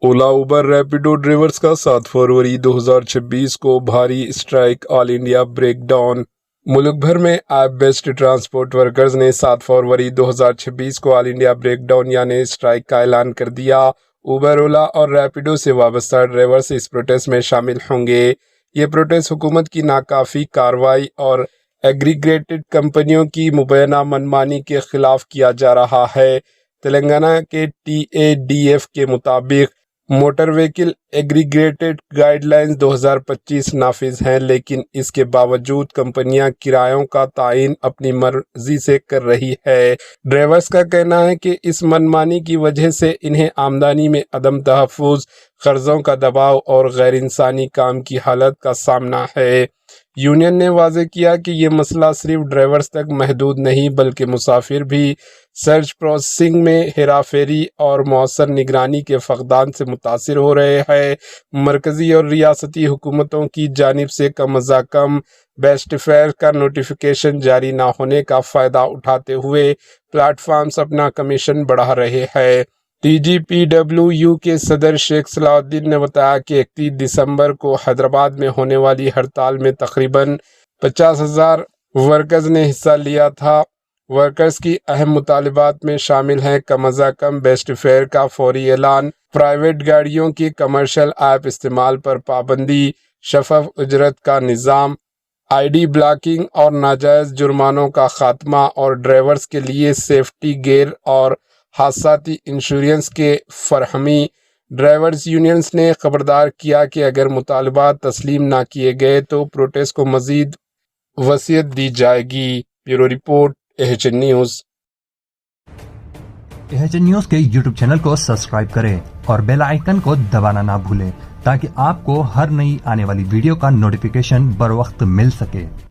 اولا Uber Rapido drivers کا 7 فروری 2026 کو بھاری اسٹرائک، آل انڈیا بریک ڈاؤن۔ ملک بھر میں ایپ بیسڈ ٹرانسپورٹ ورکرز نے 7 فروری 2026 کو آل انڈیا بریک ڈاؤن یعنی اسٹرائک کا اعلان کر دیا۔ اوبر، اولا اور ریپیڈو سے وابستہ ڈرائیورز اس پروٹیسٹ میں شامل ہوں گے۔ یہ پروٹیسٹ حکومت کی ناکافی کارروائی اور ایگریگیٹڈ کمپنیوں کی مبینہ منمانی کے خلاف کیا جا رہا ہے۔ تلنگانہ کے TADF کے مطابق motor vehicle aggregated guide lines 2025 نافذ ہیں، لیکن اس کے باوجود کمپنیاں کرایوں کا تعین اپنی مرضی سے کر رہی ہے۔ ڈرائیورز کا کہنا ہے کہ اس منمانی کی وجہ سے انہیں آمدنی میں عدم تحفظ، قرضوں کا دباؤ اور غیر انسانی کام کی حالت کا سامنا ہے۔ یونین نے واضح کیا کہ یہ مسئلہ صرف ڈرائیورز تک محدود نہیں بلکہ مسافر بھی سرچ پروسیسنگ میں ہیرا پھیری اور مؤثر نگرانی کے فقدان سے متاثر ہو رہے ہیں۔ مرکزی اور ریاستی حکومتوں کی جانب سے کم از کم بیسٹ فیئر کا نوٹیفیکیشن جاری نہ ہونے کا فائدہ اٹھاتے ہوئے پلیٹ فارمز اپنا کمیشن بڑھا رہے ہیں۔ TGPWU کے صدر شیخ صلاح الدین نے بتایا کہ 31 دسمبر کو حیدرآباد میں ہونے والی ہڑتال میں تقریباً 50,000 ورکرز نے حصہ لیا تھا۔ ورکرز کی اہم مطالبات میں شامل ہیں کم از کم بیسٹ فیئر کا فوری اعلان، پرائیویٹ گاڑیوں کی کمرشل ایپ استعمال پر پابندی، شفاف اجرت کا نظام، ID بلاکنگ اور ناجائز جرمانوں کا خاتمہ اور ڈرائیورز کے لیے سیفٹی گیئر اور حادثاتی انشورنس کے فراہمی۔ ڈرائیورز یونینز نے خبردار کیا کہ اگر مطالبات تسلیم نہ کیے گئے تو پروٹیسٹ کو مزید وسعت دی جائے گی۔ Bureau report, AHN news. AHN news کے YouTube چینل کو سبسکرائب کریں اور بیل آئیکن کو دبانا نہ بھولیں تاکہ آپ کو ہر نئی آنے والی ویڈیو کا نوٹیفیکیشن بر وقت مل سکے۔